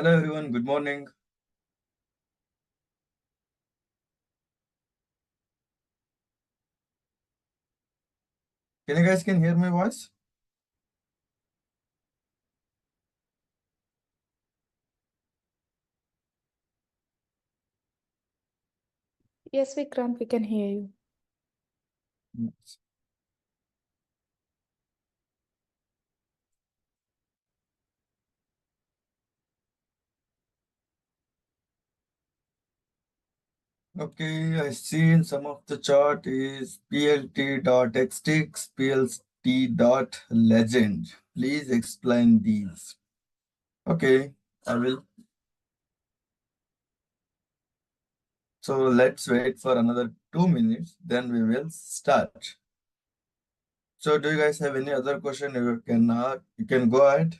Hello everyone, good morning. Can you guys hear my voice? Yes, Vikrant, we can hear you. Yes. Okay, I see in some of the chart is plt.xtix, plt.legend. Please explain these. Okay, I will. So let's wait for another 2 minutes, then we will start. So do you guys have any other question? You can go ahead.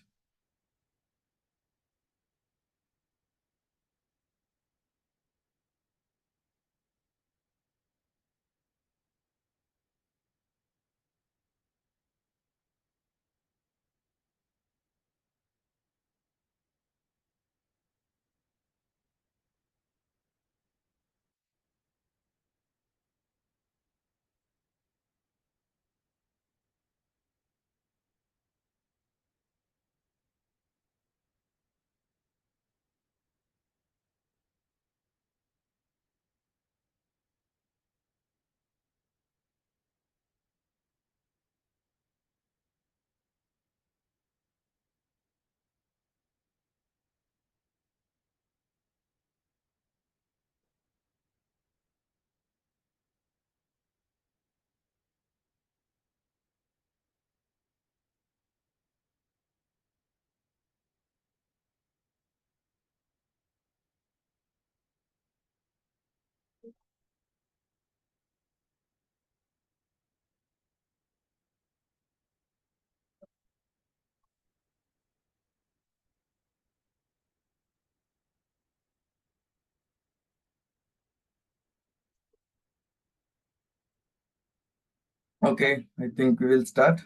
Okay, I think we will start.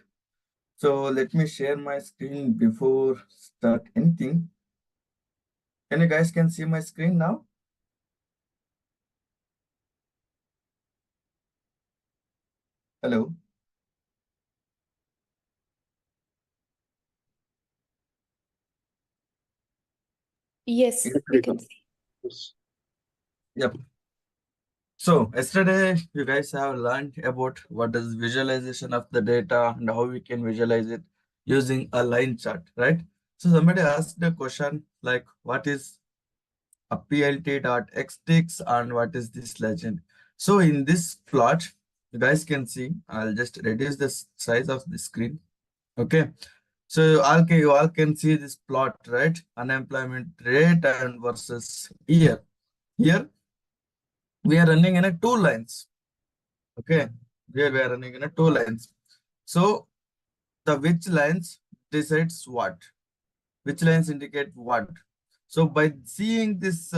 So let me share my screen before start anything. Can you guys see my screen now? Hello. Yes, Yes, we can see. Yep. So yesterday you guys have learned about what is visualization of the data and how we can visualize it using a line chart, right? So somebody asked the question like, what is a plt.xtix and what is this legend? So in this plot, you guys can see, I'll just reduce the size of the screen. Okay. So you all can see this plot, right? Unemployment rate and versus year. Here we are running in a two lines. Okay. Here we are running in a two lines. So the which lines decides what? Which lines indicate what? So by seeing this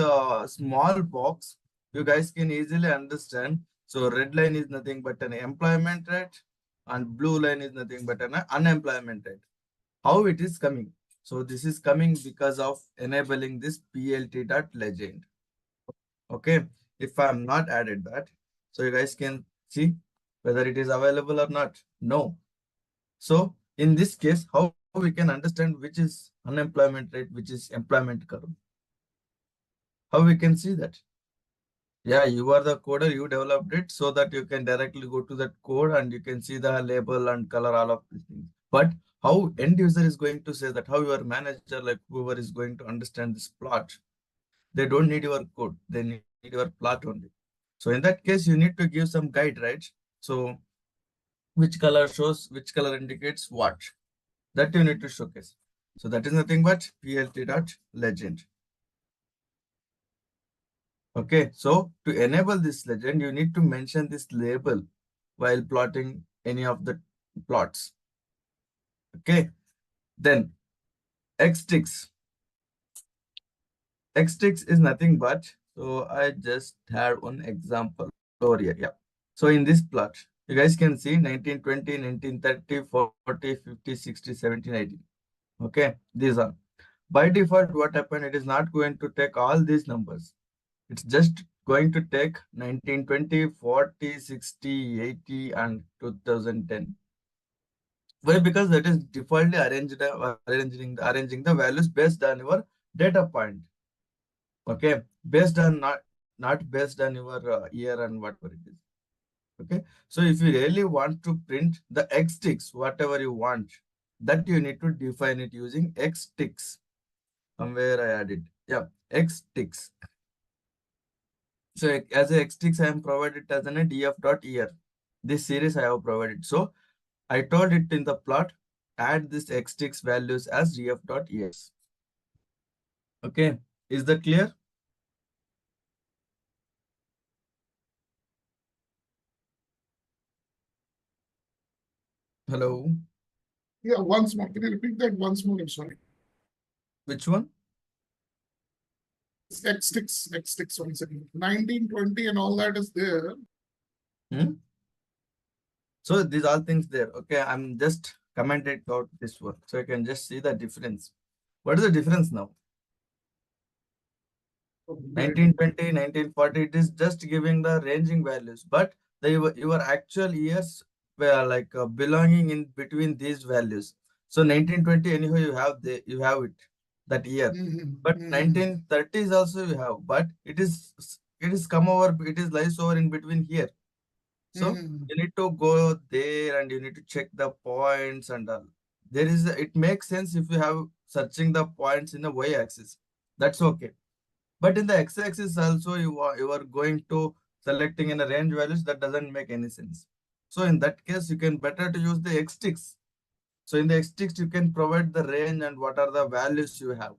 small box, you guys can easily understand. So red line is nothing but an employment rate and blue line is nothing but an unemployment rate. How it is coming? So this is coming because of enabling this plt.legend. Okay. If I'm not added that, so you guys can see whether it is available or not. No. So in this case, how we can understand which is unemployment rate, which is employment curve? How we can see that? Yeah, you are the coder, you developed it so that you can directly go to that code and you can see the label and color, all of these things. But how end user is going to say that, how your manager, like whoever is going to understand this plot, they don't need your code, they need your plot only. So in that case, you need to give some guide, right? So which color shows, which color indicates what, that you need to showcase. So that is nothing but plt.legend. Okay, so to enable this legend, you need to mention this label while plotting any of the plots. Okay, then xtix. Xtix is nothing but, so I just had one example over here. Yeah. So in this plot, you guys can see 1920, 1930, 40, 50, 60, 70, 80. Okay, these are. By default, what happened? It is not going to take all these numbers. It's just going to take 19, 20, 40, 60, 80, and 2010. Why? Because that is defaultly arranging the values based on your data point. Okay, based on not based on your year and whatever it is. Okay, so if you really want to print the X ticks, whatever you want, that you need to define it using X ticks. Somewhere I added, yeah, X ticks. So as a X ticks, I am provided as an a df dot year. This series I have provided. So I told it in the plot, add this X ticks values as df dot years. Okay, is that clear? Hello, Yeah, once more. Can you repeat that once more? I'm sorry. which one? X6 once again. 1920 and all that is there. Hmm? So these all things there. Okay, I'm just commented out this one. So you can just see the difference. What is the difference now? 1920, 1940, it is just giving the ranging values, but your actual years were like belonging in between these values. So 1920, anyhow, you have it that year, but 1930s also you have, but it is come over, it is lies over in between here. So you need to go there and you need to check the points and all. It makes sense if you have searching the points in the y-axis. That's okay. But in the x-axis also you are going to selecting in a range values, that doesn't make any sense. So in that case, you can better to use the x-ticks. So in the x-ticks, you can provide the range and what are the values you have.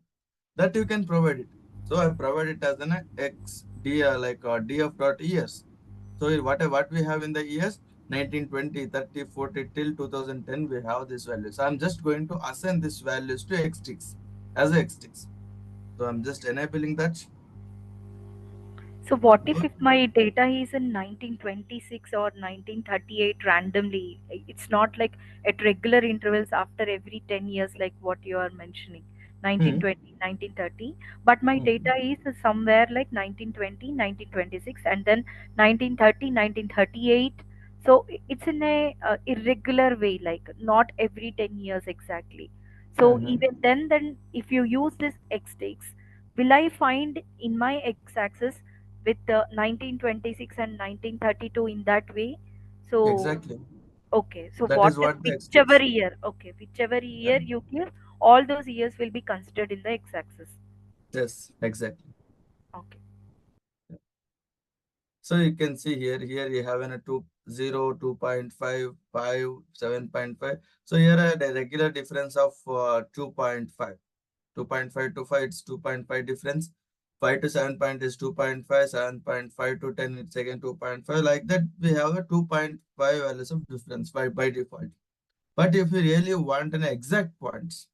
That you can provide it. So I provide it as an x d like df dot years. So what we have in the years 1920, 30, 40 till 2010, we have these values. I'm just going to assign these values to x-ticks as a x-ticks. So I'm just enabling that. So what if my data is in 1926 or 1938 randomly? It's not like at regular intervals after every 10 years like what you are mentioning. Hmm. 1920, 1930, but my Hmm. data is somewhere like 1920, 1926, and then 1930, 1938. So it's in a irregular way, like not every 10 years exactly. So Hmm. even then if you use this x takes, will I find in my x-axis with the 1926 and 1932 in that way? So Exactly. okay, so That is what what the whichever x-ticks. year, okay, whichever Yeah. year you give, all those years will be considered in the x-axis. Yes, exactly. Okay. Yeah. So you can see here you have a 0, 2.5, 5, 7.5. So here a regular difference of 2.5. 2.5 to 5, it's 2.5 difference. 5 to 7 point is 2.5, 7.5 to 10, it's again 2.5. Like that, we have a 2.5 values of difference by default. But if you really want an exact points,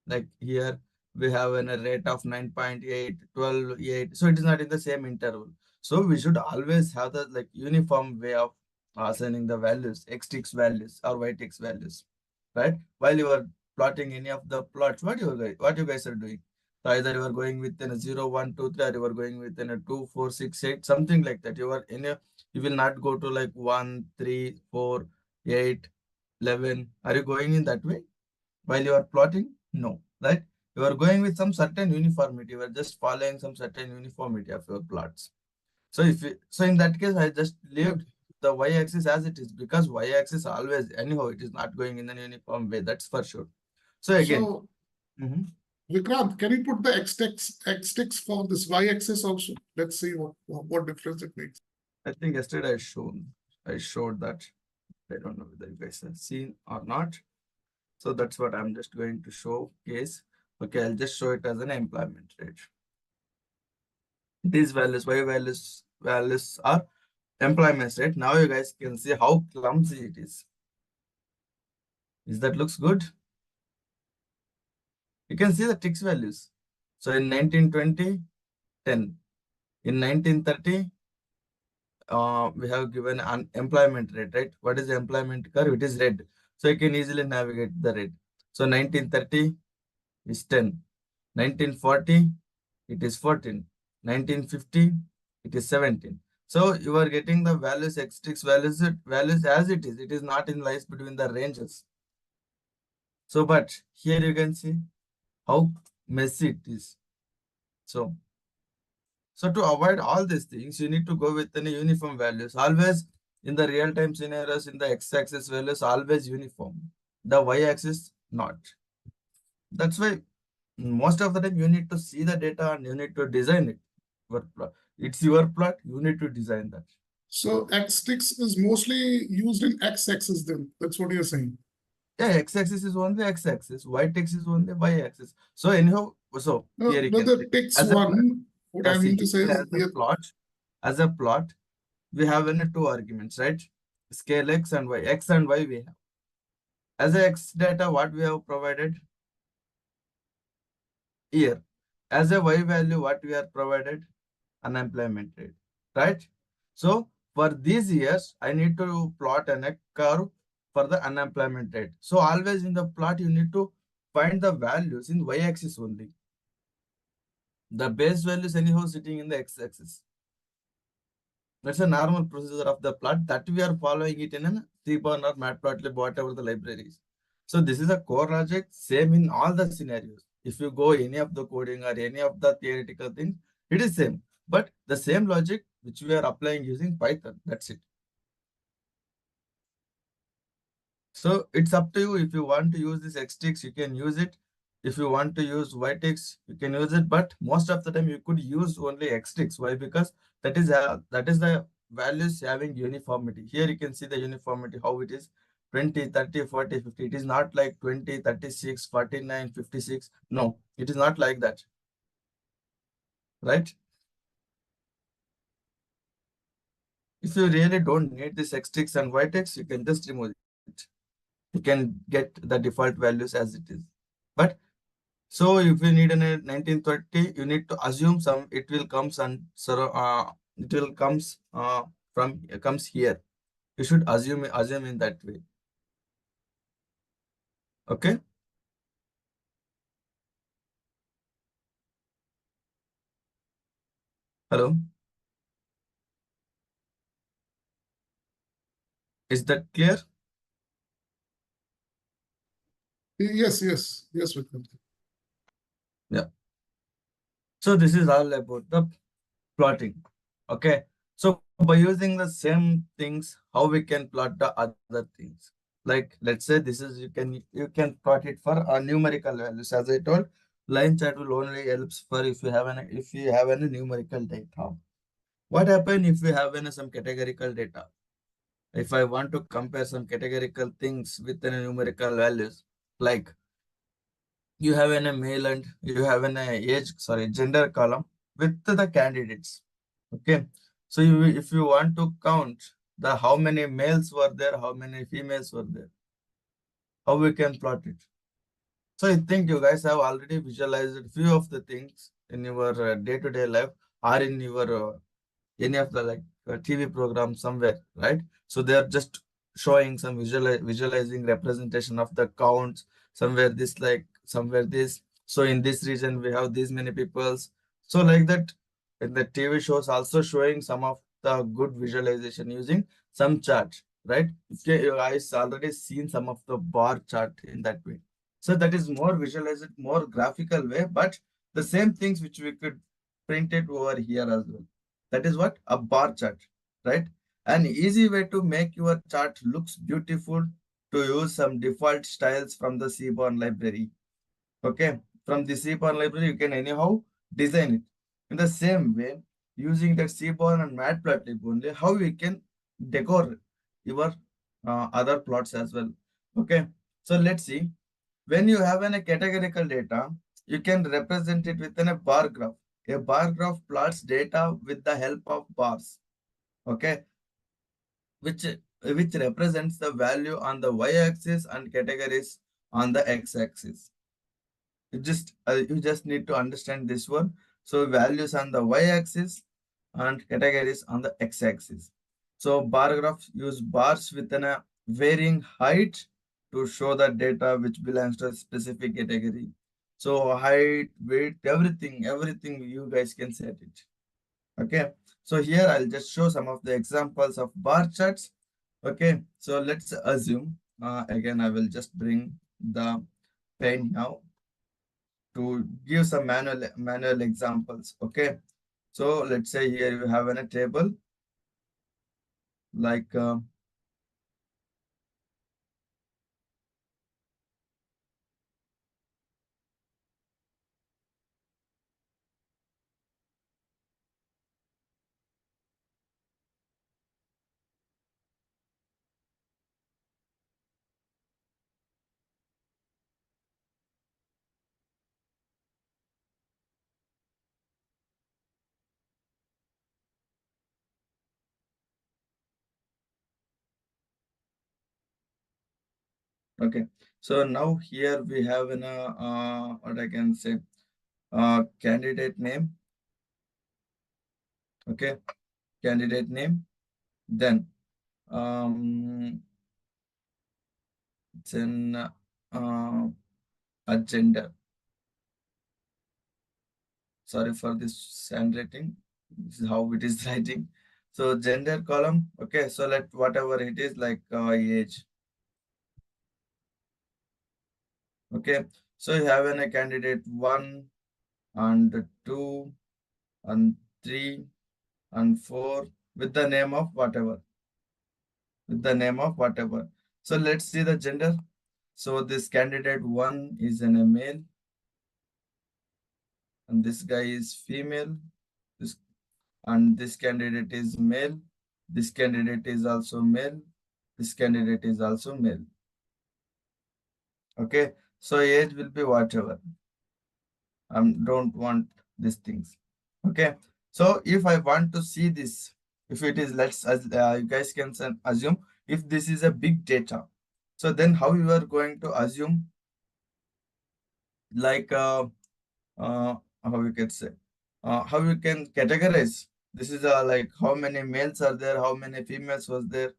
like here we have a rate of 9.8, 12, 8. So it is not in the same interval. So we should always have the like uniform way of assigning the values, x-ticks values or y-ticks values, right? While you are plotting any of the plots, what you guys are doing? So either you are going within a 0, 1, 2, 3, or you are going within a 2, 4, 6, 8, something like that. You will not go to like 1, 3, 4, 8, 11. Are you going in that way? While you are plotting? No, right? You are going with some certain uniformity. You are just following some certain uniformity of your plots. So in that case, I just leave the y-axis as it is because y-axis always, anyhow, it is not going in an uniform way. That's for sure. So again, So, mhm, Vikrant, can you put the x-ticks for this y-axis also? Let's see what difference it makes. I think yesterday I showed that. I don't know whether you guys have seen or not. So that's what I'm just going to show case. Okay, I'll just show it as an employment rate. These values, y values are employment rate. Now you guys can see how clumsy it is. Is that looks good? You can see the ticks values. So in 1920, 10. In 1930, we have given an employment rate, right? What is the employment curve? It is red. So you can easily navigate the red. So 1930 is 10. 1940, it is 14. 1950, it is 17. So you are getting the values, x6 values as it is. It is not in lies between the ranges. So, but here you can see how messy it is. So to avoid all these things, you need to go with any uniform values. Always in the real-time scenarios, in the x-axis values, always uniform. The y-axis, not. That's why most of the time you need to see the data and you need to design it. It's your plot, you need to design that. So X6 is mostly used in X-axis then. That's what you're saying. Yeah, x-axis is only x-axis, y-axis is only y-axis. So anyhow, so No, here you no, can the see. text As a one, what I see, mean to say here is, as a plot, we have only two arguments, right? Scale x and y. X and y we have. As a x data, what we have provided? Here. As a y value, what we are provided? Unemployment rate, right? So for these years, I need to plot a curve for the unemployment rate. So always in the plot, you need to find the values in y-axis only. The base values anyhow sitting in the x-axis. That's a normal procedure of the plot that we are following it in a Seaborn or Matplotlib, whatever the libraries. So this is a core logic, same in all the scenarios. If you go any of the coding or any of the theoretical things, it is same. But the same logic which we are applying using Python, that's it. So it's up to you. If you want to use this xtrix, you can use it. If you want to use ytrix, you can use it. But most of the time you could use only xtrix. Why? Because that is the values having uniformity. Here you can see the uniformity, how it is 20, 30, 40, 50. It is not like 20, 36, 49, 56. No, it is not like that. Right? If you really don't need this xtrix and ytrix, you can just remove it. You can get the default values as it is. But so if you need a 1930, you need to assume some, it will comes and it will comes comes here. You should assume in that way. Okay. Hello. Is that clear? yes, Vikrant. Yeah. So this is all about the plotting. Okay. So by using the same things, how we can plot the other things? Like let's say this is you can plot it for numerical values. As I told, line chart will only helps for if you have any numerical data. What happen if you have some categorical data? If I want to compare some categorical things with any numerical values, like you have a male and you have an gender column with the candidates. Okay. So if you want to count the how many males were there, how many females were there, how we can plot it. So I think you guys have already visualized few of the things in your day-to-day life or in your any of the TV program somewhere, right? So they are just showing some visualizing representation of the counts, somewhere this somewhere this. So in this region we have these many peoples. So like that, in the TV shows also showing some of the good visualization using some chart, right? You guys already seen some of the bar chart in that way. So that is more visualized, more graphical way, but the same things which we could print it over here as well. That is what? A bar chart, right? An easy way to make your chart looks beautiful to use some default styles from the Seaborn library. Okay, from the Seaborn library, you can anyhow design it. In the same way, using that Seaborn and Matplotlib only, how we can decor your other plots as well. Okay, so let's see. When you have a categorical data, you can represent it within a bar graph. A bar graph plots data with the help of bars, okay, which represents the value on the y-axis and categories on the x-axis. You just need to understand this one. So values on the y-axis and categories on the x-axis. So bar graphs use bars within a varying height to show the data which belongs to a specific category. So height, weight, everything you guys can set it. Okay. So here I'll just show some of the examples of bar charts. Okay. So let's assume, again, I will just bring the pen now to give some manual examples. Okay. So let's say here you have a table like okay. So now here we have in a what I can say candidate name. Okay, candidate name. Then then a gender. Sorry for this handwriting. This is how it is writing. So gender column. Okay, so let whatever it is like age. Okay, so you have a candidate 1 and 2 and 3 and 4 with the name of whatever. With the name of whatever. So let's see the gender. So this candidate 1 is a male and this guy is female. This and this candidate is male. This candidate is also male. This candidate is also male. Okay, so age will be whatever. I don't want these things. Okay, so if I want to see this, if it is, you guys can assume if this is a big data. So then how you are going to assume like how we can say how you can categorize. This is like how many males are there, how many females was there,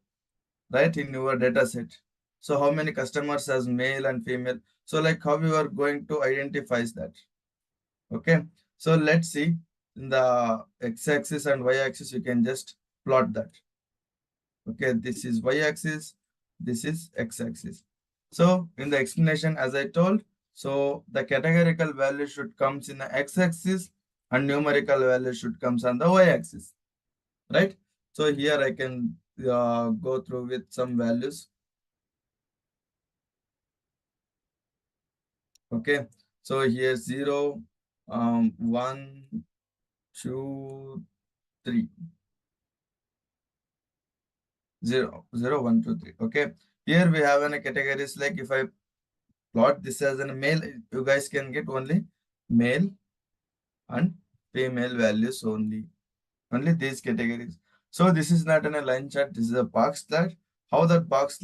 right, in your data set. So how many customers as male and female. So like how you are going to identify that. Okay, so let's see in the x-axis and y-axis you can just plot that. Okay, this is y-axis, this is x-axis. So in the explanation, as I told, so the categorical value should comes in the x-axis and numerical value should comes on the y-axis, right? So here I can go through with some values. Okay, so here 0, 1, 2, 3. 0, 0, 1, 2, 3. Okay, here we have a categories like if I plot this as a male, you guys can get only male and female values only these categories. So this is not in a line chart, this is a box plot. How the box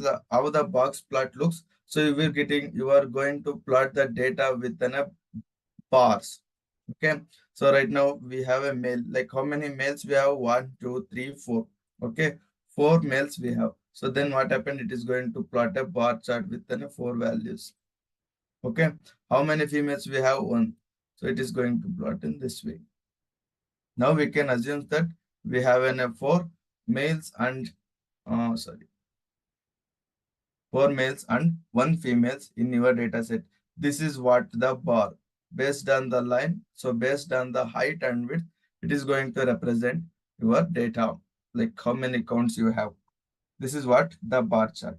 plot looks. So you are going to plot the data within a bars. Okay, so right now we have a male, like how many males we have? 1, 2, 3, 4. Okay, 4 males we have. So then what happened? It is going to plot a bar chart within a 4 values. Okay, how many females we have? 1. So it is going to plot in this way. Now we can assume that we have an 4 males and 4 males and 1 females in your data set. This is what the bar based on the line. So based on the height and width, it is going to represent your data, like how many counts you have. This is what the bar chart.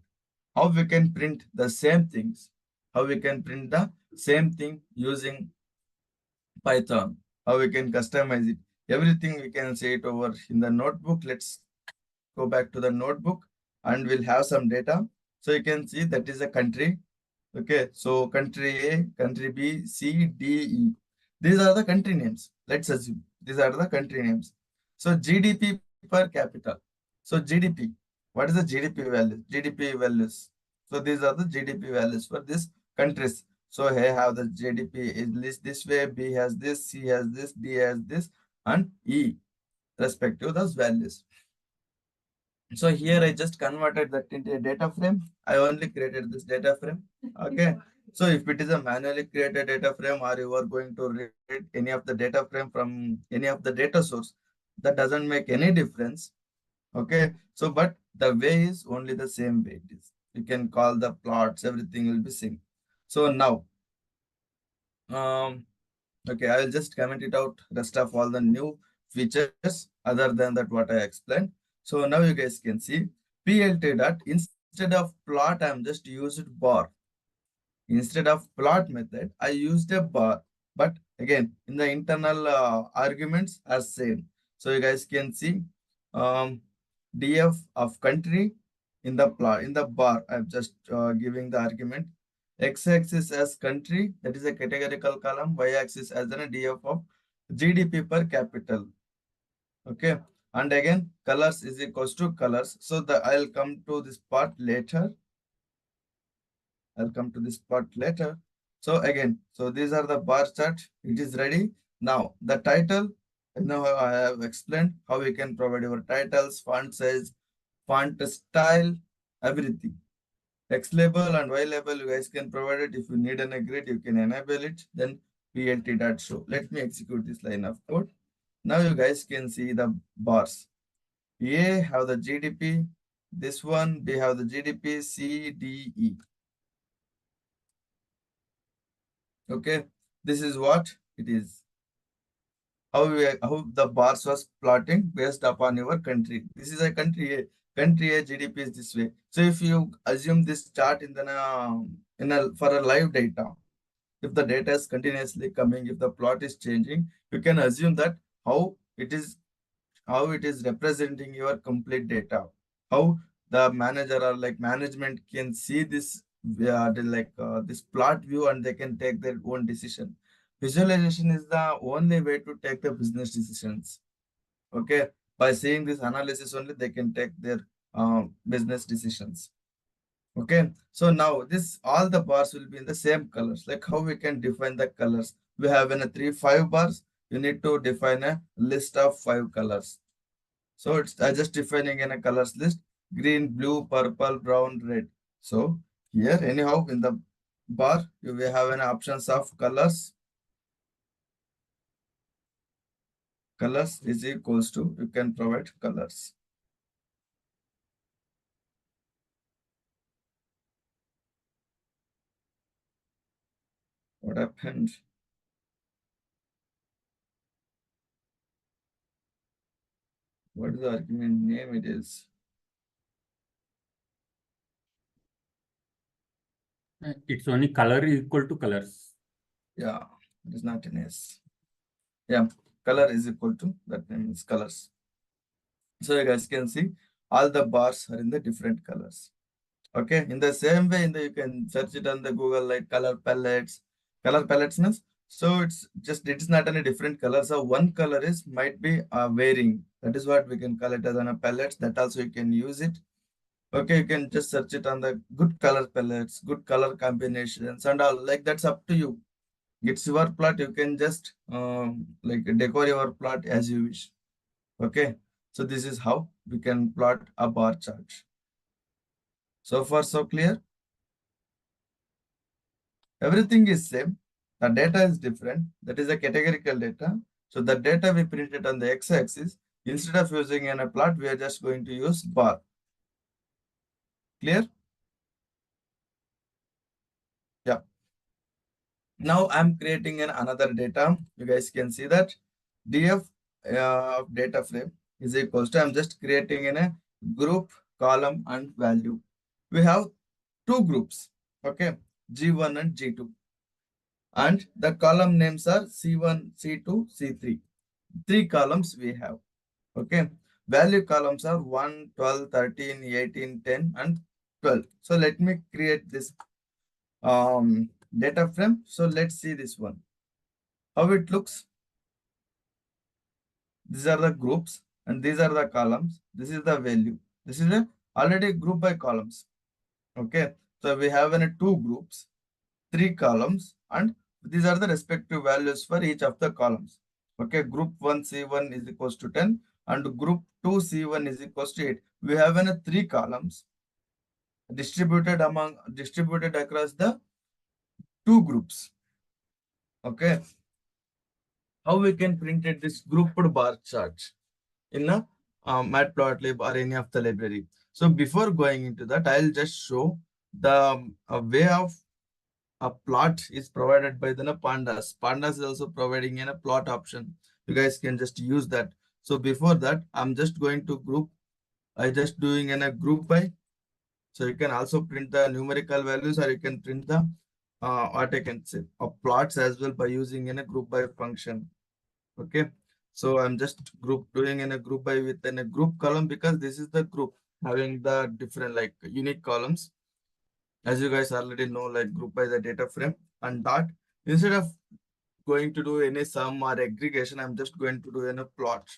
How we can print the same things. How we can print the same thing using Python. How we can customize it. Everything we can say it over in the notebook. Let's go back to the notebook and we'll have some data. So you can see that is a country. Okay, so country A, country B, C, D, E. These are the country names. Let's assume these are the country names. So GDP per capita. So GDP, what is the GDP value? GDP values. So these are the GDP values for these countries. So here have the GDP is list this way, B has this, C has this, D has this, and E respective those values. So here I just converted that into a data frame. I only created this data frame. Okay. So if it is a manually created data frame or you are going to read any of the data frame from any of the data source, that doesn't make any difference. Okay, so but the way is only the same way it is. You can call the plots, everything will be same. So now, okay, I will just comment it out, rest of all the new features other than that what I explained. So now you guys can see PLT dot instead of plot, I'm just used bar. Instead of plot method, I used a bar. But again, in the internal arguments are same. So you guys can see df of country in the plot, in the bar, I'm just giving the argument. X-axis as country, that is a categorical column. Y-axis as a df of GDP per capital. Okay. And again, colors is equals to colors. So I'll come to this part later. I'll come to this part later. So again, so these are the bar chart. It is ready. Now the title, now I have explained how we can provide your titles, font size, font style, everything. X label and Y label, you guys can provide it. If you need an grid, you can enable it. Then plt.show. Let me execute this line of code. Now you guys can see the bars. A have the GDP. This one, B have the GDP, C, D, E. Okay, this is what it is. How the bars was plotting based upon your country. This is a country A. Country A GDP is this way. So if you assume this chart for a live data, if the data is continuously coming, if the plot is changing, you can assume that how it is representing your complete data. How the manager or like management can see this this plot view and they can take their own decision. Visualization is the only way to take the business decisions. Okay, by seeing this analysis only they can take their business decisions. Okay, so now this all the bars will be in the same colors. Like how we can define the colors? We have in a 5 bars. You need to define a list of 5 colors. So it's I just defining in a colors list: green, blue, purple, brown, red. So here anyhow in the bar you will have an options of colors. Colors is equals to, you can provide colors. What happened? What is the argument name it is? It's only color is equal to colors. Yeah, it is not an S. Yeah, color is equal to, that means colors. So you guys can see all the bars are in the different colors. Okay, in the same way, you can search it on the Google like color palettes. Color palettes means, so it is not any different color. So one color is might be varying. That is what we can call it as a palettes. That also you can use it. Okay, you can just search it on the good color palettes, good color combinations, and all. Like that's up to you. It's your plot. You can just like decor your plot as you wish. Okay, so this is how we can plot a bar chart. So far, so clear. Everything is same. The data is different. That is a categorical data. So the data we printed on the x-axis, instead of using in a plot, we are just going to use bar. Clear? Yeah. Now I'm creating another data. You guys can see that df data frame is equals to, I'm just creating in a group, column and value. We have 2 groups. Okay, G1 and G2. And the column names are C1, C2, C3. 3 columns we have. Okay, value columns are 1, 12, 13, 18, 10 and 12. So let me create this data frame. So let's see this one. How it looks. These are the groups and these are the columns. This is the value. This is already group by columns. Okay, so we have 2 groups, 3 columns, and these are the respective values for each of the columns. Okay, group 1 C1 is equals to 10 and group 2 C1 is equals to 8. We have 3 columns distributed across the two groups. Okay. How we can print it this grouped bar chart in a Matplotlib or any of the library. So before going into that, I'll just show the way of a plot is provided by the Pandas. Pandas is also providing a plot option. You guys can just use that. So before that, I'm just going to group. I just doing in a group by. So you can also print the numerical values, or you can print the what I can say plots as well by using in a group by function. Okay. So I'm just doing in a group by within a group column, because this is the group having the different like unique columns. As you guys already know, like group by the data frame and dot. Instead of going to do any sum or aggregation, I'm just going to do in a plot.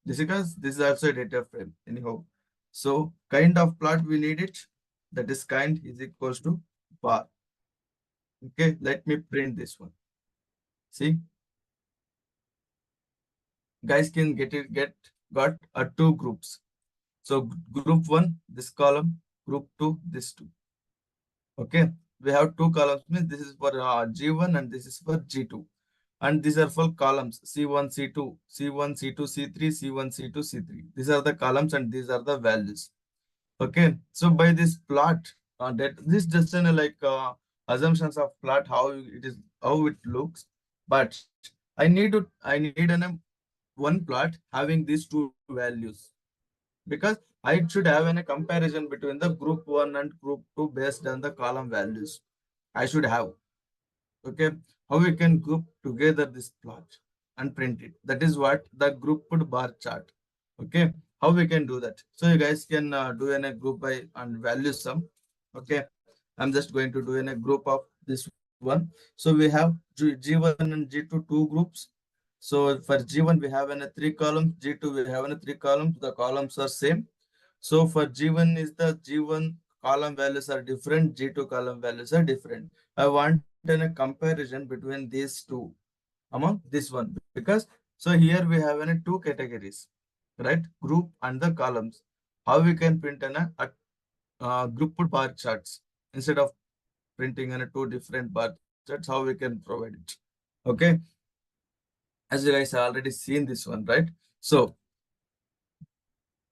This is because this is also a data frame anyhow. So kind of plot we need it. That is kind is equals to bar. Okay, let me print this one. See, guys can got two groups. So group one, this column, group two, this two. Okay, we have two columns, means this is for G1 and this is for G2. And these are for columns C1, C2, C1, C2, C3, C1, C2, C3. These are the columns and these are the values. Okay, so by this plot, that this just like assumptions of plot, how it looks. But I need one plot having these two values, because I should have a comparison between the group 1 and group 2 based on the column values. I should have. Okay, how we can group together this plot and print it. That is what the grouped bar chart. Okay, how we can do that. So you guys can do in a group by and value sum. Okay, I'm just going to do in a group of this one. So we have G1 and G2 two groups. So for G1 we have in a 3 columns, G2 we have in a 3 columns. The columns are same. So for G1 is the G1 column values are different, G2 column values are different. I want a comparison between these two among this one, because so here we have two categories, right? Group and the columns. How we can print a grouped bar charts instead of printing in two different bar charts, how we can provide it. Okay, as you guys have already seen this one, right? So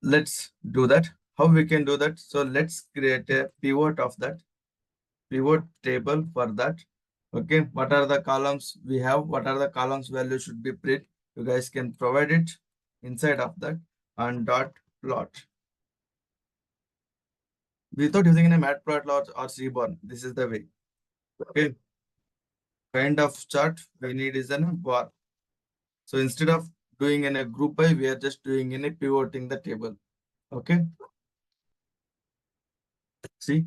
let's do that. How we can do that? So let's create a pivot of that pivot table for that. Okay, what are the columns we have? What are the columns value should be print? You guys can provide it inside of that and dot plot. Without using a matplotlib or Seaborn, this is the way. Okay, kind of chart we need is a bar. So instead of doing in a group by, we are just doing in a pivoting the table. Okay, see,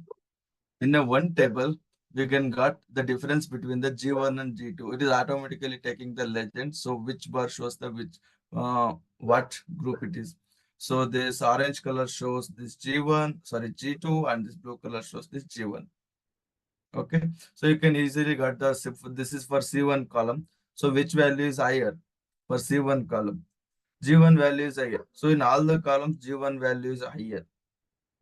in a one table, we can got the difference between the G1 and G2. It is automatically taking the legend. So which bar shows the what group it is. So this orange color shows this G1, sorry, G2, and this blue color shows this G1. Okay, so you can easily get this is for C1 column. So which value is higher for C1 column? G1 value is higher. So in all the columns, G1 value is higher.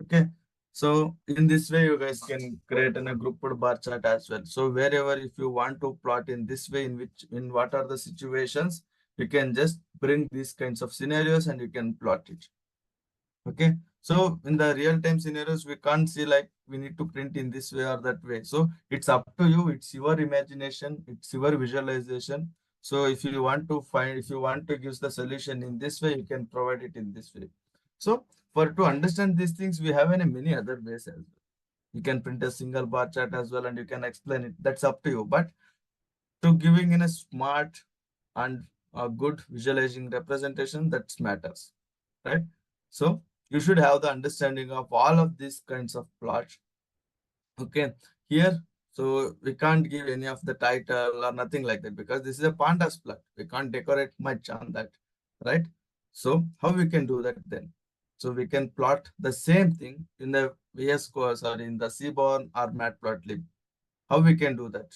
Okay, so in this way, you guys can create a grouped bar chart as well. So wherever if you want to plot in this way, in what are the situations, you can just bring these kinds of scenarios and you can plot it. Okay, so in the real-time scenarios, we can't see like we need to print in this way or that way. So it's up to you. It's your imagination. It's your visualization. So if you want to use the solution in this way, you can provide it in this way. So to understand these things, we have many other ways as well. You can print a single bar chart as well, and you can explain it. That's up to you. But to giving in a smart and a good visualizing representation, that matters, right? So you should have the understanding of all of these kinds of plots. Okay, here, so we can't give any of the title or nothing like that, because this is a pandas plot. We can't decorate much on that, right? So how we can do that then? So we can plot the same thing in the VS Code or in the Seaborn or Matplotlib. How we can do that?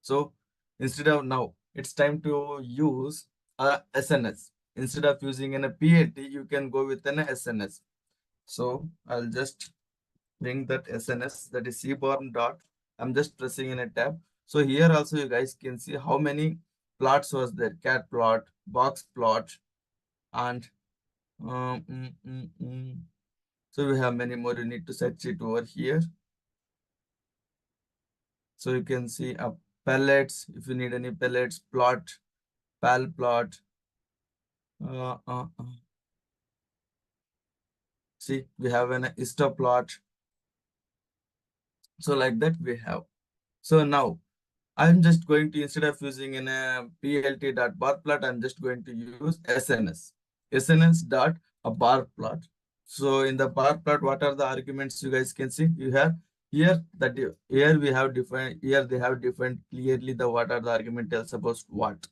So instead of now, it's time to use a SNS. Instead of using a PAT, you can go with an SNS. So I'll just bring that SNS, that is Seaborn dot. I'm just pressing in a tab. So here also you guys can see how many plots was there. Cat plot, box plot, and so we have many more. You need to search it over here. So you can see pellets, if you need any pellets, plot, pal plot. See, we have an ISTA plot. So like that we have. So now I'm just going to, instead of using in a plt.bar plot, I'm just going to use SNS. SNS dot a bar plot. So in the bar plot, what are the arguments you guys can see? You have here that here we have different, here they have different clearly the what are the argument tells about what.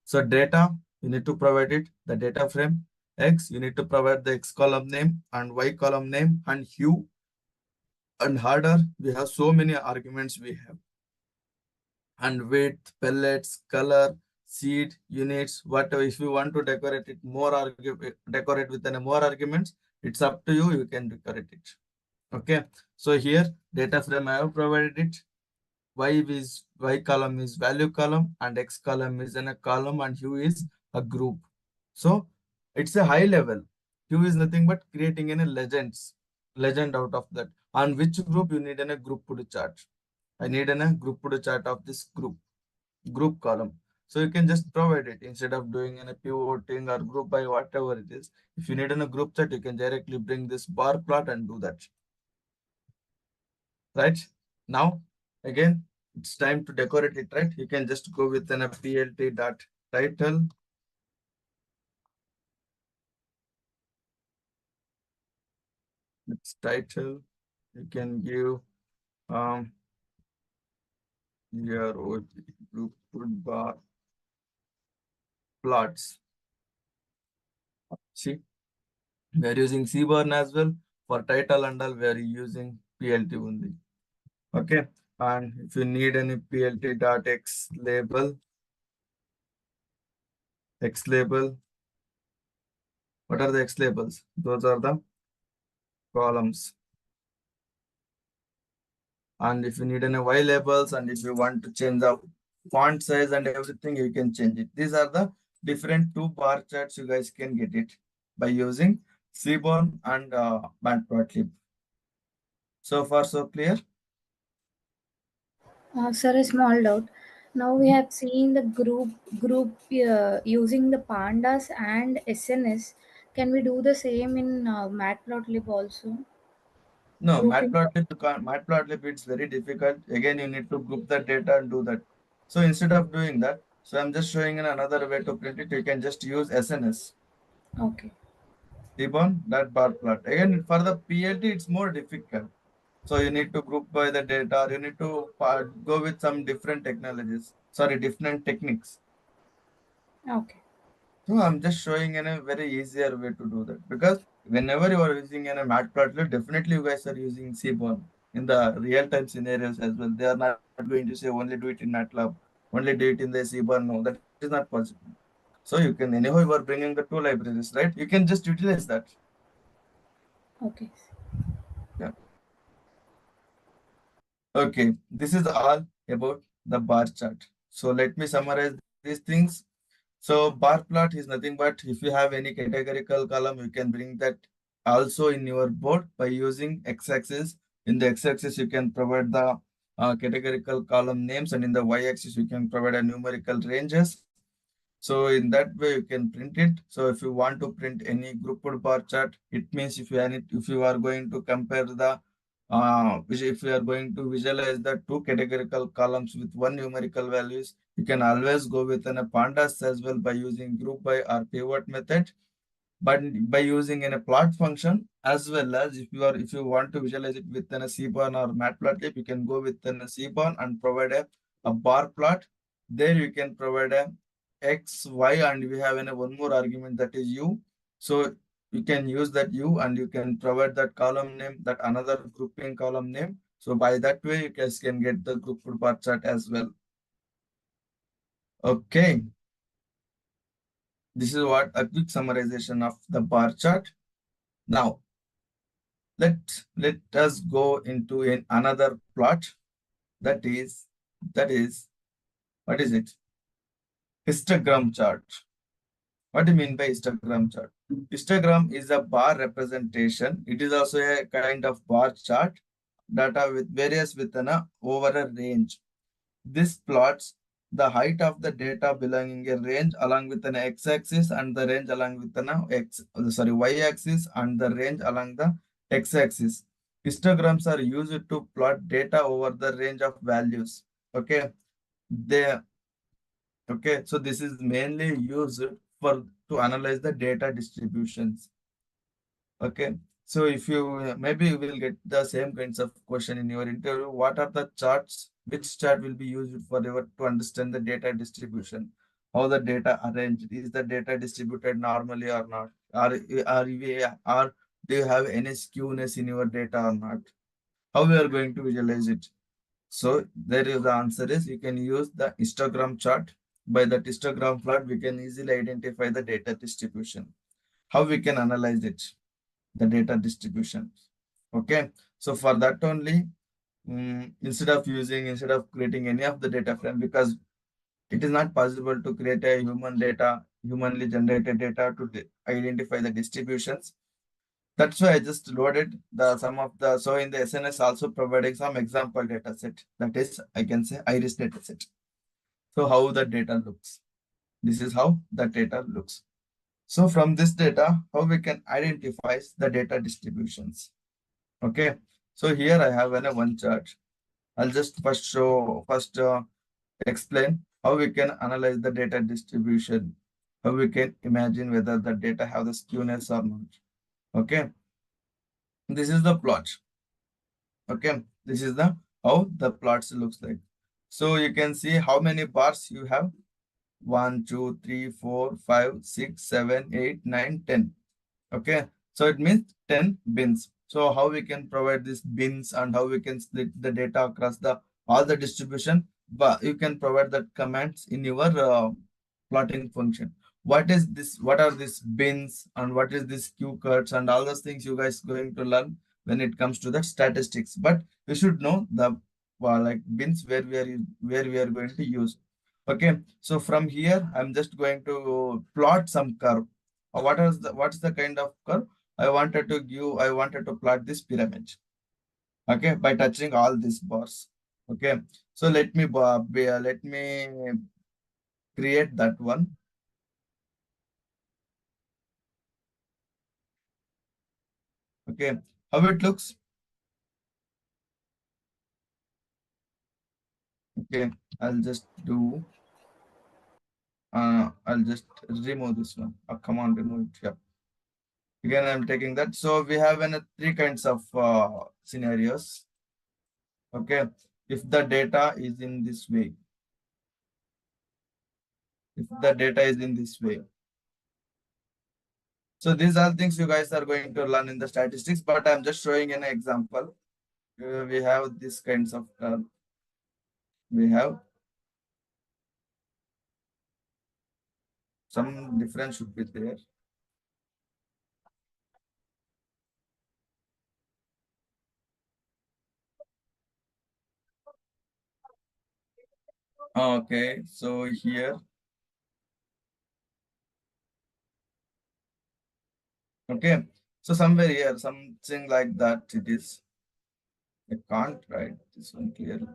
So data, you need to provide it, the data frame. X, you need to provide the X column name and Y column name and hue. And harder, we have so many arguments we have. And width, pellets, color, seed, units, whatever. If you want to decorate it more, decorate with more arguments, it's up to you. You can decorate it. Okay. So here, data frame I have provided it. Y column is value column and X column is in a column and hue is a group. So it's a high level. Hue is nothing but creating a legend out of that. On which group you need a group put chart. I need a group put chart of this group column. So you can just provide it instead of doing a pivoting or group by whatever it is. If you need a group chart, you can directly bring this bar plot and do that. Right? Now, again, it's time to decorate it, right? You can just go with a plt.title. It's title. You can give your group bar plots. See, we are using Seaborn as well. For title and all, we are using PLT only. Okay. And if you need any plt.x label, what are the X labels? Those are the columns. And if you need any Y labels and if you want to change the font size and everything, you can change it. These are the different two bar charts. You guys can get it by using Seaborn and Matplotlib. So far, so clear? Sir, a small doubt. Now we have seen the group using the pandas and SNS. Can we do the same in Matplotlib also? No, Grouping. Matplotlib, it's very difficult. Again, you need to group the data and do that. So instead of doing that, so I'm just showing in another way to print it. You can just use SNS. Okay. Seaborn.bar plot. Again, for the PLT, it's more difficult. So you need to group by the data. You need to go with some different technologies. Sorry, different techniques. Okay. So I'm just showing in a very easier way to do that, because whenever you are using in a Matplotlib, definitely you guys are using Seaborn in the real-time scenarios as well. They are not going to say only do it in MATLAB, only do it in the Seaborn. No, that is not possible. So you can, anyhow, you are bringing the two libraries, right? You can just utilize that. Okay. Yeah. Okay, this is all about the bar chart. So let me summarize these things. So bar plot is nothing but if you have any categorical column, you can bring that also in your board by using x-axis. In the x-axis, you can provide the categorical column names, and in the y-axis, you can provide a numerical ranges. So in that way, you can print it. So if you want to print any grouped bar chart, it means if you are going to compare the if you are going to visualize the two categorical columns with one numerical values, you can always go with a pandas as well by using group by or pivot method. But by using a plot function, as well as if you want to visualize it with a Seaborn or Matplotlib, you can go with a Seaborn and provide a bar plot. There you can provide a X, Y, and we have one more argument that is U. So you can use that U and you can provide that column name, that another grouping column name. So by that way, you guys can get the grouped bar chart as well. Okay. This is what a quick summarization of the bar chart. Now, let us go into another plot, that is That is, what is it? Histogram chart. What do you mean by histogram chart? Histogram is a bar representation. It is also a kind of bar chart data with various within a over a range. This plots the height of the data belonging a range along with an x-axis and the range along with an y-axis and the range along the x-axis. Histograms are used to plot data over the range of values. Okay, so this is mainly used for to analyze the data distributions. Okay, so if you maybe you will get the same kinds of question in your interview. What are the charts? Which chart will be used for your to understand the data distribution? How the data arranged? Is the data distributed normally or not? Or do you have any skewness in your data or not? How we are going to visualize it? So there is the answer is you can use the histogram chart. By the histogram plot, we can easily identify the data distribution. How we can analyze it? The data distribution. Okay, so for that only, instead of creating any of the data frame, because it is not possible to create a humanly generated data to identify the distributions. That's why I just loaded some of the, so in the SNS also providing some example data set. That is, I can say iris data set. So how the data looks. This is how the data looks. So from this data, how we can identify the data distributions. Okay, so here I have one chart. I'll just first explain how we can analyze the data distribution, how we can imagine whether the data have the skewness or not. Okay, this is the plot. Okay, this is the how the plots looks like. So you can see how many bars you have. 1, 2, 3, 4, 5, 6, 7, 8, 9, 10. Okay, so it means 10 bins. So how we can provide these bins and how we can split the data across the all the distribution, but you can provide the commands in your plotting function. What is this? What are these bins and what is this Q cuts and all those things you guys going to learn when it comes to the statistics. But you should know the like bins where we are going to use. Okay, so from here I'm just going to plot some curve. What's the kind of curve I wanted to plot this pyramid. Okay, by touching all these bars. Okay, so let me create that one. Okay, how it looks. Okay, I'll just remove this one. Come on, remove it. Yeah. Again, I'm taking that. So we have three kinds of scenarios. Okay, if the data is in this way. If the data is in this way. So these are things you guys are going to learn in the statistics, but I'm just showing an example. We have these kinds of we have some difference should be there. Okay, so here. Okay, so somewhere here, something like that it is. I can't write this one clearly.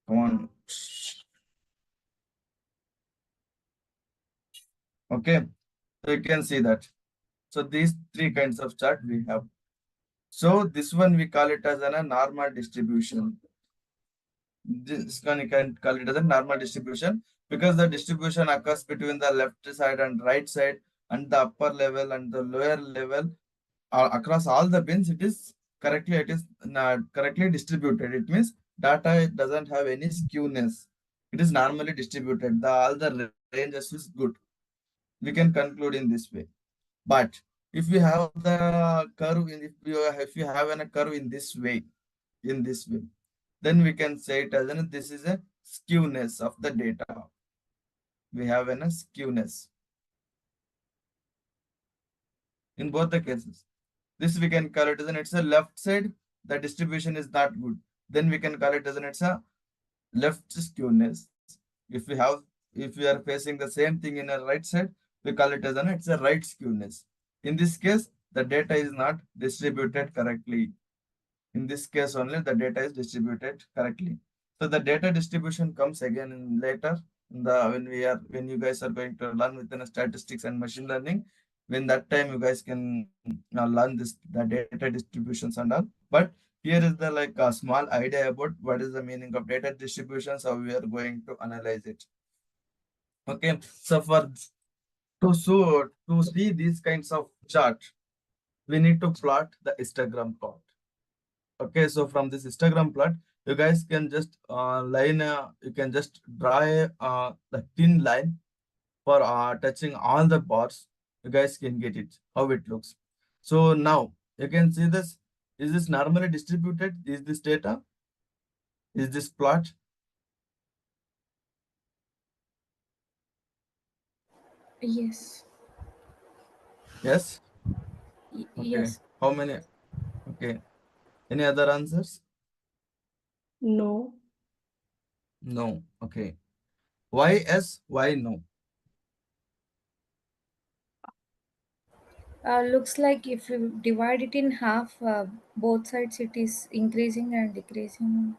Come on. Okay, so you can see that. So these three kinds of chart we have. So this one we call it as a normal distribution. This one you can call it as a normal distribution because the distribution occurs between the left side and right side and the upper level and the lower level. Across all the bins, it is correctly distributed. It means data doesn't have any skewness. It is normally distributed. All the ranges is good. We can conclude in this way. But if you have the curve if you have a curve in this way, then we can say it as this is a skewness of the data. We have a skewness in both the cases. This we can call it as it's a left side the distribution is not good, then we can call it as it's a left skewness. If we are facing the same thing in a right side, we call it as it's a right skewness. In this case, the data is not distributed correctly. In this case only, the data is distributed correctly. So the data distribution comes again in later in the when you guys are going to learn within statistics and machine learning. When that time you guys can learn the data distributions and all. But here is the like a small idea about what is the meaning of data distributions, how we are going to analyze it. Okay, so to see these kinds of chart, we need to plot the histogram plot. Okay, so from this histogram plot, you guys can just you can just draw the thin line for touching all the bars. You guys can get it, how it looks. So now you can see this. Is this normally distributed? Is this data? Is this plot? Yes. Yes. Okay. Yes. How many? Okay. Any other answers? No. No. Okay. Why yes? Why no? Looks like if you divide it in half, both sides it is increasing and decreasing.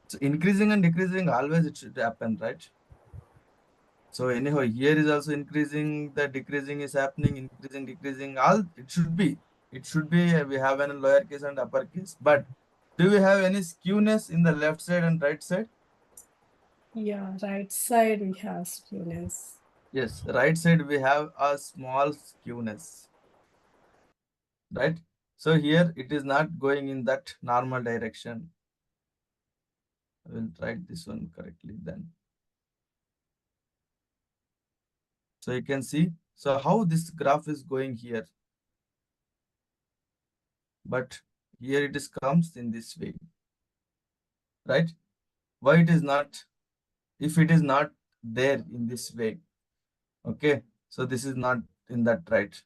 So increasing and decreasing always it should happen, right? So anyhow, here is also increasing, the decreasing is happening, increasing, decreasing, all it should be. It should be, we have an lowercase and uppercase. But do we have any skewness in the left side and right side? Yeah, right side we have skewness. Yes, right side we have a small skewness, right? So here it is not going in that normal direction. I will write this one correctly then. So you can see, so how this graph is going here. But here it is comes in this way, right? Why it is not, if it is not there in this way, okay? So this is not in that right.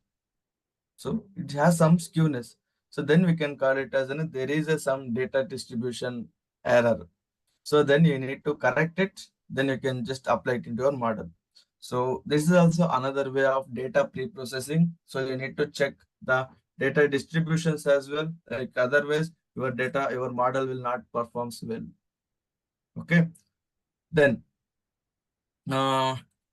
So it has some skewness. So then we can call it as there is some data distribution error. So then you need to correct it. Then you can just apply it into your model. So this is also another way of data pre-processing. So you need to check the data distributions as well. Like otherwise, your model will not perform well. Okay. Then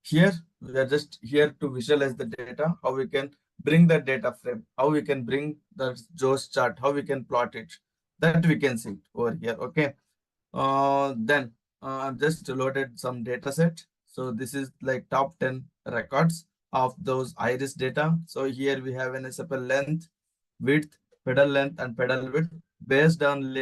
here we are just here to visualize the data, how we can bring the data frame, how we can bring the JOS chart, how we can plot it. That we can see over here. Okay. Then I've just loaded some data set. So this is like top 10 records of those iris data. So here we have an SFL length, width, pedal length, and pedal width based on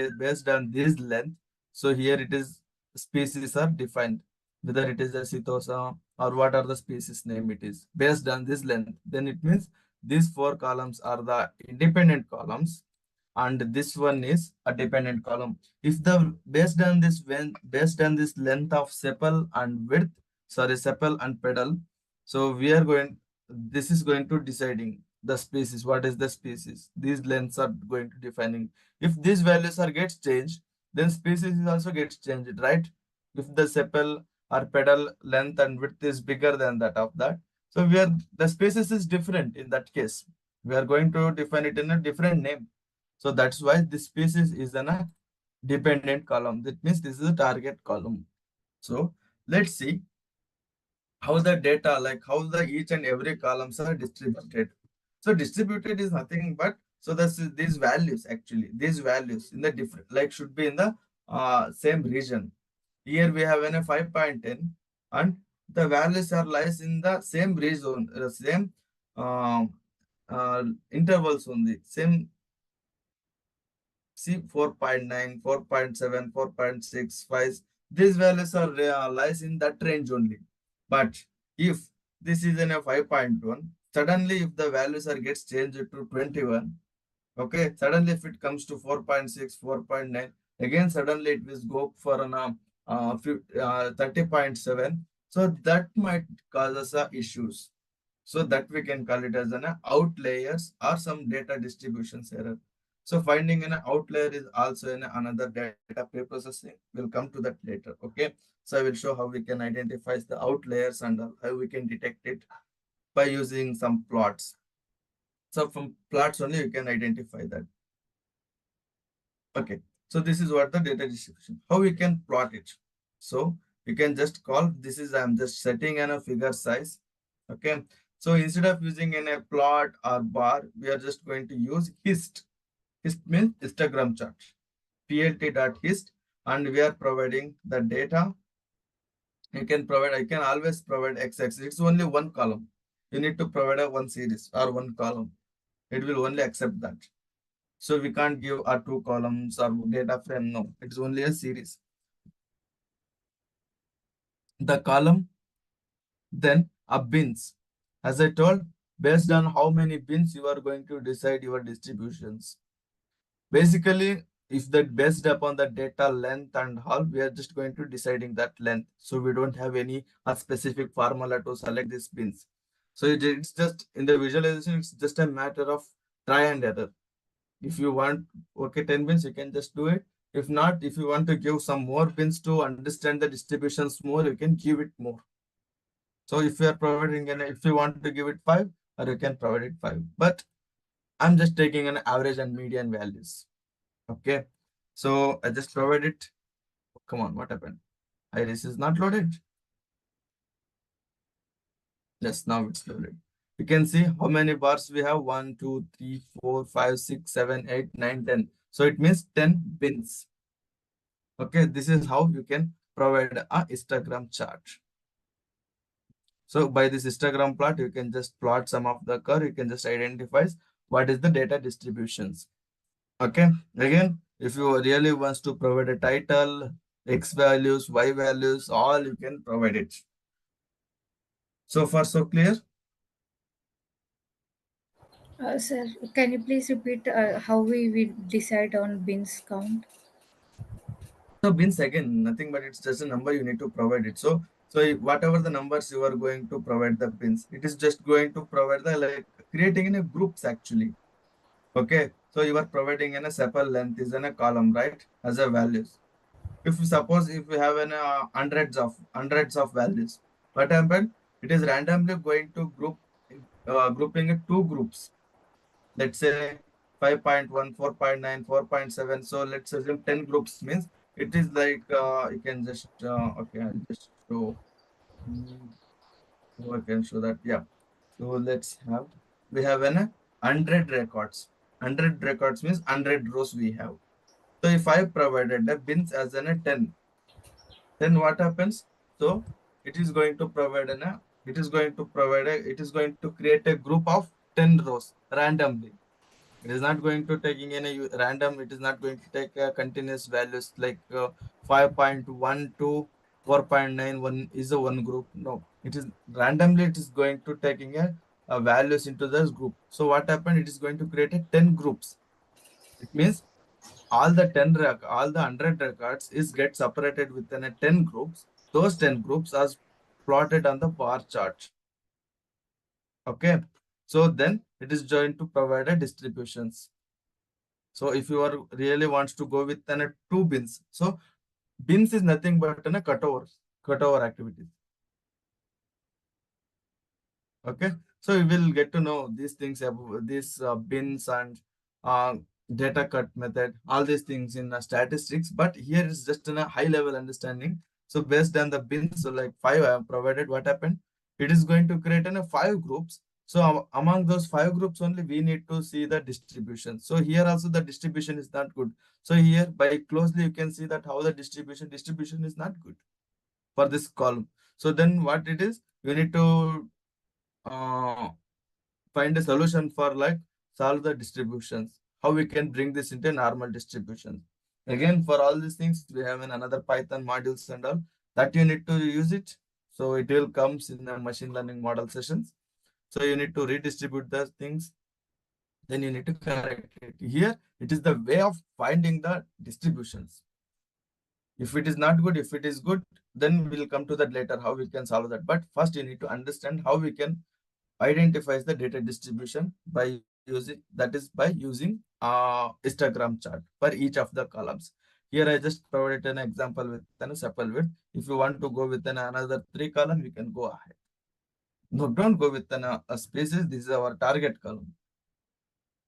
this length. So here it is species are defined, whether it is a Sitosa or what are the species name it is based on this length. Then it means these 4 columns are the independent columns and this one is a dependent column. If the based on this length of sepal and width, sepal and pedal, so we are going, this is going to deciding the species. What is the species? These lengths are going to defining. If these values are gets changed, then species is also gets changed, right? If the sepal or pedal length and width is bigger than that of that, so the species is different in that case. We are going to define it in a different name. So that's why this species is a dependent column. That means this is a target column. So let's see how the data, like how the each and every columns are distributed. So distributed is nothing but, so that's these values actually, these values in the different, like should be in the same region. Here we have a 5.10 and the values are lies in the same region, same intervals only, same. See 4.9, 4.7, 4.6, 5. These values are lies in that range only. But if this is in a 5.1, suddenly if the values are gets changed to 21, okay, suddenly if it comes to 4.6, 4.9, again suddenly it will go for an 30.7. So that might cause us issues. So that we can call it as an outliers or some data distributions error. So finding an outlier is also another data preprocessing. We'll come to that later. Okay. So I will show how we can identify the outliers and how we can detect it by using some plots. So from plots only you can identify that. Okay. So this is what the data distribution. How we can plot it. So you can just call this is I'm just setting in a figure size. Okay. So instead of using in a plot or bar, we are just going to use hist. Hist means histogram chart. plt.hist, and we are providing the data. You can provide, I can always provide x-axis. It's only one column. You need to provide a one series or one column. It will only accept that. So we can't give a two columns or data frame. No, it's only a series. The column, then a bins. As I told, based on how many bins you are going to decide your distributions. Basically, if that based upon the data length and all, we are just going to deciding that length. So we don't have any specific formula to select these bins. So it's just in the visualization, it's just a matter of try and error. If you want, okay, 10 bins, you can just do it. If not, if you want to give some more bins to understand the distributions more, you can give it more. So if you are providing if you want to give it 5, or you can provide it 5. But I'm just taking an average and median values. Okay. So I just provide it. Come on, what happened? Iris is not loaded. Yes, now it's loaded. You can see how many bars we have. 1, 2, 3, 4, 5, 6, 7, 8, 9, 10. So it means 10 bins. Okay, this is how you can provide a histogram chart. So by this histogram plot, you can just plot some of the curve. You can just identify what is the data distributions. Okay, again, if you really wants to provide a title, X values, Y values, all you can provide it. So far, so clear? Sir, can you please repeat how we decide on bins count? So bins again, nothing but it's just a number you need to provide it. So whatever the numbers you are going to provide the bins, it is just going to provide the like creating in a groups actually. Okay, so you are providing in a sepal length is in a column, right? As a values. If you suppose if we have an hundreds of values, what happened? It is randomly going to grouping in two groups. Let's say 5.1, 4.9, 4.7. So let's assume 10 groups means it is like you can just okay, I'll just show. So I can show that. Yeah. So let's have we have an 100 records. 100 records means 100 rows we have. So if I provided the bins as an 10, then what happens? So it is going to provide it is going to create a group of 10 rows randomly. It is not going to taking any random. It is not going to take continuous values like 5.1 to 4.91 is a one group. No, it is randomly. It is going to taking a values into this group. So what happened? It is going to create a 10 groups. It means all the 100 records is get separated within a 10 groups. Those 10 groups are plotted on the bar chart. Okay, so then it is going to provide a distributions. So if you are really wants to go with two bins, so bins is nothing but a cutover activities. Okay, so you will get to know these things about these bins and data cut method, all these things in statistics. But here is just in a high level understanding. So based on the bins, so like 5 I have provided, what happened? It is going to create 5 groups. So among those 5 groups only, we need to see the distribution. So here also the distribution is not good. So here by closely you can see that how the distribution is not good for this column. So then what it is, you need to find a solution for like solve the distributions. How we can bring this into normal distribution. Again, for all these things, we have another Python modules and all that you need to use it. So it will comes in the machine learning model sessions. So you need to redistribute the things. Then you need to correct it. Here, it is the way of finding the distributions. If it is not good, if it is good, then we'll come to that later, how we can solve that. But first, you need to understand how we can identify the data distribution by using histogram chart for each of the columns. Here I just provided an example with a sepal width. If you want to go with another 3 column, you can go ahead. No, don't go with a species. This is our target column.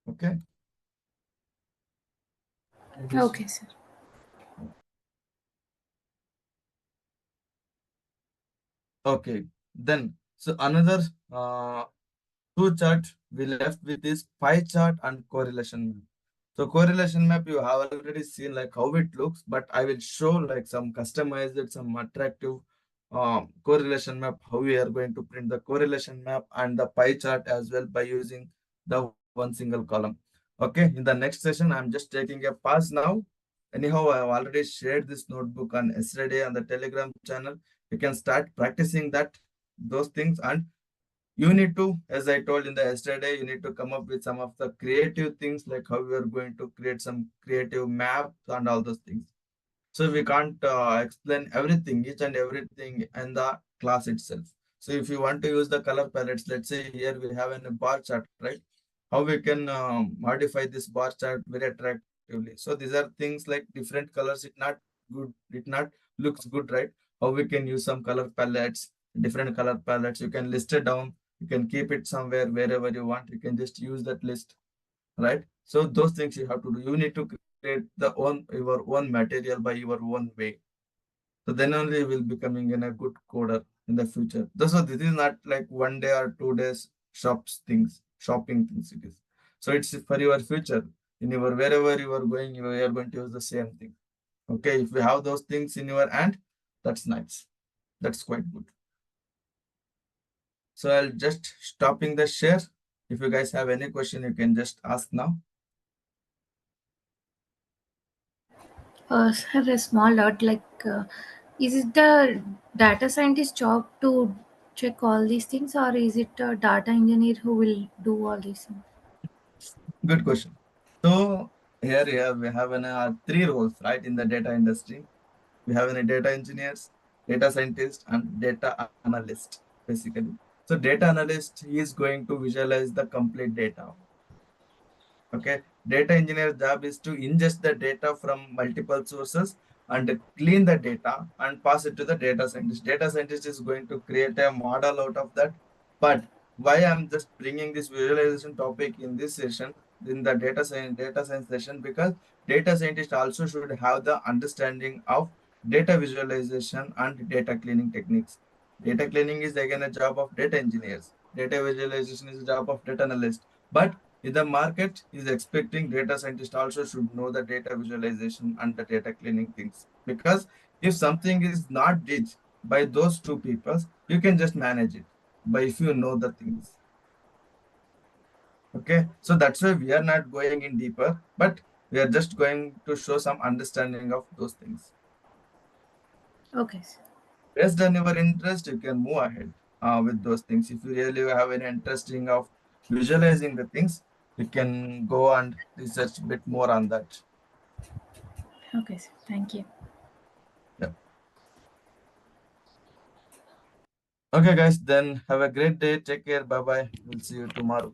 Okay. Okay, sir. Okay. Then, so another two chart we left with is pie chart and correlation map. So correlation map you have already seen like how it looks, but I will show like some customized, some attractive correlation map, how we are going to print the correlation map and the pie chart as well by using the one single column. Okay, in the next session, I'm just taking a pause now. Anyhow, I have already shared this notebook on yesterday on the Telegram channel. You can start practicing those things, and you need to, as I told in the yesterday, you need to come up with some of the creative things like how we are going to create some creative maps and all those things. So we can't explain everything, each and everything in the class itself. So if you want to use the color palettes, let's say here we have a bar chart, right? How we can modify this bar chart very attractively. So these are things like different colors. It not looks good, right? How we can use some color palettes, different color palettes. You can list it down. You can keep it somewhere wherever you want. You can just use that list, right? So those things you have to do. You need to create your own material by your own way. So then only you will becoming in a good coder in the future. So this is not like 1 day or 2 days shopping things it is. So it's for your future. In your wherever you are going, you are going to use the same thing. Okay, if you have those things in your hand, that's nice. That's quite good. So I'll just stopping the share. If you guys have any question, you can just ask now. Sir, a small doubt, is it the data scientist job to check all these things, or is it a data engineer who will do all these things? Good question. So here we have three roles, right, in the data industry. We have a data engineers, data scientist, and data analyst, basically. So data analyst, he is going to visualize the complete data. Okay, data engineer job is to ingest the data from multiple sources and clean the data and pass it to the data scientist. Data scientist is going to create a model out of that. But why I'm just bringing this visualization topic in this session, in the data science session, because data scientist also should have the understanding of data visualization and data cleaning techniques. Data cleaning is again a job of data engineers. Data visualization is a job of data analyst. But in the market is expecting data scientist also should know the data visualization and the data cleaning things. Because if something is not did by those two people, you can just manage it. But if you know the things. Okay. So that's why we are not going in deeper, but we are just going to show some understanding of those things. Okay, sir. Based on your interest, you can move ahead with those things. If you really have any interesting of visualizing the things, you can go and research a bit more on that. Okay, sir. Thank you. Yeah. Okay, guys, then have a great day. Take care. Bye bye. We'll see you tomorrow.